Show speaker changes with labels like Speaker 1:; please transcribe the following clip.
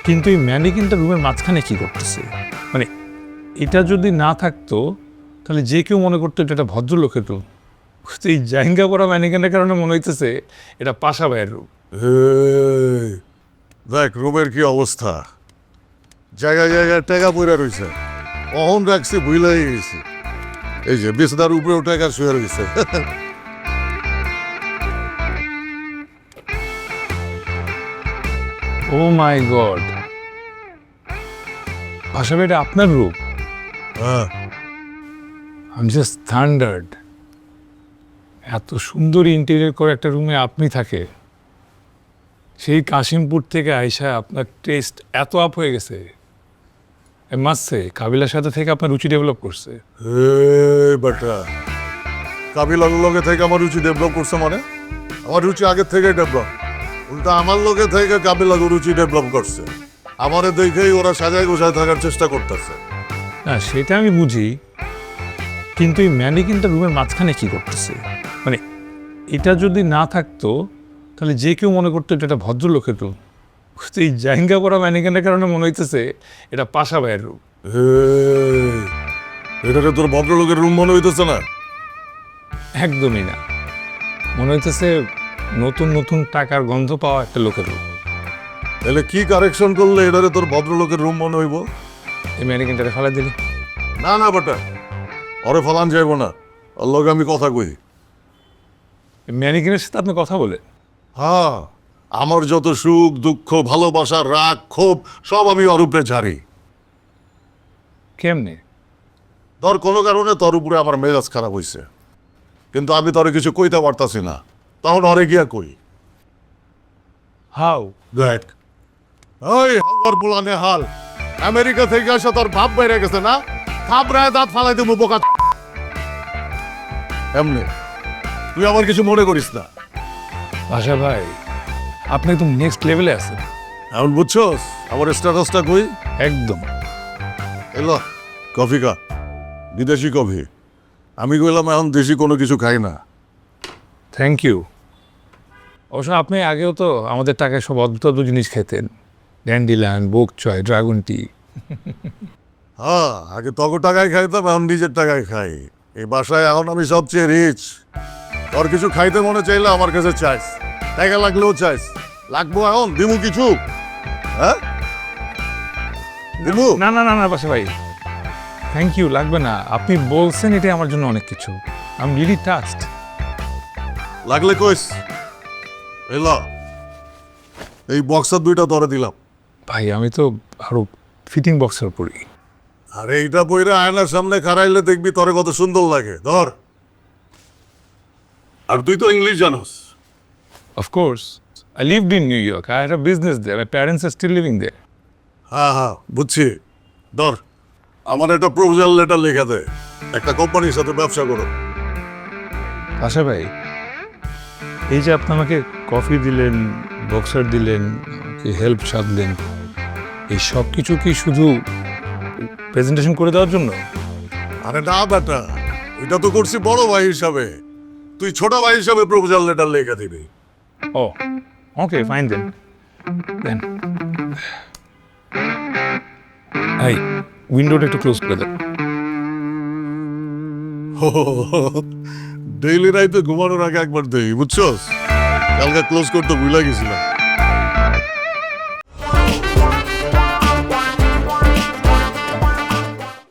Speaker 1: কিন্তু এই ম্যানিকিনটা রুমের মাঝখানে কি করতেছে? মানে এটা যদি না থাকতো তাহলে যে কেউ মনে করতো এটা একটা ভদ্রলোকের রুম। এই জাহিঙ্গা করা ম্যানিকিনের কারণে মনে হইতেছে এটা পাশা ভাইয়ের রুম।
Speaker 2: এই, দেখ রুমের কি অবস্থা, জায়গায় জায়গায় টাকা পড়ে রয়েছে। অহন রাখছি ভুলাই গেছি। এই যে বিছনার উপরেও টাকা শুয়ে রয়েছে।
Speaker 1: ও মাই গড, পাশা ভাই এটা আপনার রুম?
Speaker 2: হ্যাঁ,
Speaker 1: আই এম জাস্ট থান্ডার্ড। এত সুন্দর ইন্টেরিয়র করে একটা রুমে আপনি থাকে, সেই কাশিমপুর থেকে আইসা আপনার টেস্ট এত আপ হয়ে গেছে। মাসে কাবিলার সাথে থেকে আপনার রুচি ডেভেলপ করছে।
Speaker 2: এই বেটা, কাবিলার লগে থেকে আমার রুচি ডেভেলপ করছে মানে? আমার রুচি আগের থেকে ডেভেলপ, উল্টা আমার লগে থেকে কাবিলার রুচি ডেভেলপ করছে। আমারে দেখেই ওরা সাজায় গোছায় থাকার চেষ্টা করতেছে।
Speaker 1: না সেটা আমি বুঝি, কিন্তু এই ম্যানিকিনটা রুমের মাঝখানে কি করতেছে? মানে এটা যদি না থাকতো তাহলে যে কেউ মনে করতো এটা একটা ভদ্রলোকের রুম। এই জাহিঙ্গা করা ম্যানিকিনের কারণে মনে হইতেছে এটা পাশা ভাইয়ের রুম।
Speaker 2: এটাকে তোর ভদ্রলোকের রুম মনে হইতেছে না?
Speaker 1: একদমই না, মনে হইতেছে নতুন নতুন টাকার গন্ধ পাওয়া একটা লোকের রুম।
Speaker 2: তাহলে কি কারেকশন করলে এটারে তোর ভদ্রলোকের রুম মনে হইব?
Speaker 1: এই ম্যানিকিনটারে ফেলা দিলি?
Speaker 2: না না বেটা, ওরে ফলান যাইব না, ওর লগে আমি কথা কই।
Speaker 1: এই ম্যানিকিনের সাথে আপনি কথা বলে?
Speaker 2: হ্যাঁ, আমার যত সুখ দুঃখ ভালোবাসা রাগ ক্ষোভ সব আমি ওর উপরে ঝাড়ি।
Speaker 1: কেমনে?
Speaker 2: ধর কোনো কারণে তোর উপরে আমার মেজাজ খারাপ হইছে, কিন্তু আমি তোরে কিছু কইতে পারতাছি না, তখন ওরে গিয়া কই।
Speaker 1: হাউ?
Speaker 2: দেখ, ওই হাওয়ার বুলানে হাল, আমেরিকা থেকে আসা তোর ভাব বাইরে গেছে না, থাপড়ায় দাঁত ফালাই দেবো বোকা। এমনি তুই আমার কিছু মনে করিস না।
Speaker 1: আশা ভাই, আপনি একদম নেক্সট লেভেলে আছেন।
Speaker 2: এখন বুঝছস আমার স্ট্যাটাসটা কই?
Speaker 1: একদম।
Speaker 2: এলো কফি কা, বিদেশি কফি। আমি কইলাম এখন দেশি কোনো কিছু খাই না।
Speaker 1: Thank you. অবশ্য আপনি আগেও তো আমাদের টাকায় সব অদ্ভুত অদ্ভুত জিনিস খেতেন, ড্যান্ডিল্যান্ড, বোক চয়, ড্রাগন টি।
Speaker 2: হ্যাঁ, আগে তক টাকায় খাইতাম, এখন নিজের টাকায় খাই। এই বাসায় এখন আমি সবচেয়ে রিচ। তোর কিছু খাইতে মনে চাইলে আমার কাছে চাইস, টাকা লাগলেও চাইস। লাগবো এখন দিমু কিছু? হ্যাঁ দিমু?
Speaker 1: না না না না পাশে ভাই, থ্যাংক ইউ, লাগবে না। আপনি বলছেন এটাই আমার জন্য অনেক কিছু। I am really touched.
Speaker 2: লাগলে কইস। এলো এই বক্সার দুইটা ধরে দিলাম।
Speaker 1: ভাই আমি তো আরো ফিটিং বক্সার পরি।
Speaker 2: আরে এইটা বইরা আয়নার সামনে খাড়াইলে দেখবি তোরে কত সুন্দর লাগে। ধর। আর তুই তো ইংলিশ জানোস।
Speaker 1: Of course, I lived in New York, I had a business there, my parents are still living there.
Speaker 2: হ্যাঁ হ্যাঁ বুঝছি। ধর, আমার একটা প্রপোজাল লেটার লেখা দে, একটা কোম্পানির সাথে ব্যবসা করো।
Speaker 1: আশা ভাই, এই যে আপনি আমাকে কফি দিলেন, বক্সার দিলেন, হেল্প সাধলেন, এই সব কিছু কি শুধু প্রেজেন্টেশন করে দেওয়ার জন্য?
Speaker 2: আরে না বেটা, ওইটা তো করছি বড় ভাই হিসাবে, তুই ছোট ভাই হিসাবে প্রপোজাল লেটার লেখা দিবি।
Speaker 1: ও ওকে, ফাইন দেন। দেন এই উইন্ডোটা একটু ক্লোজ করে দেন।
Speaker 2: ডেইলি রাইতে ঘুমানোর আগে একবার দেই, বুঝছস? কালকে ক্লোজ করতে ভুলে গেছিলাম।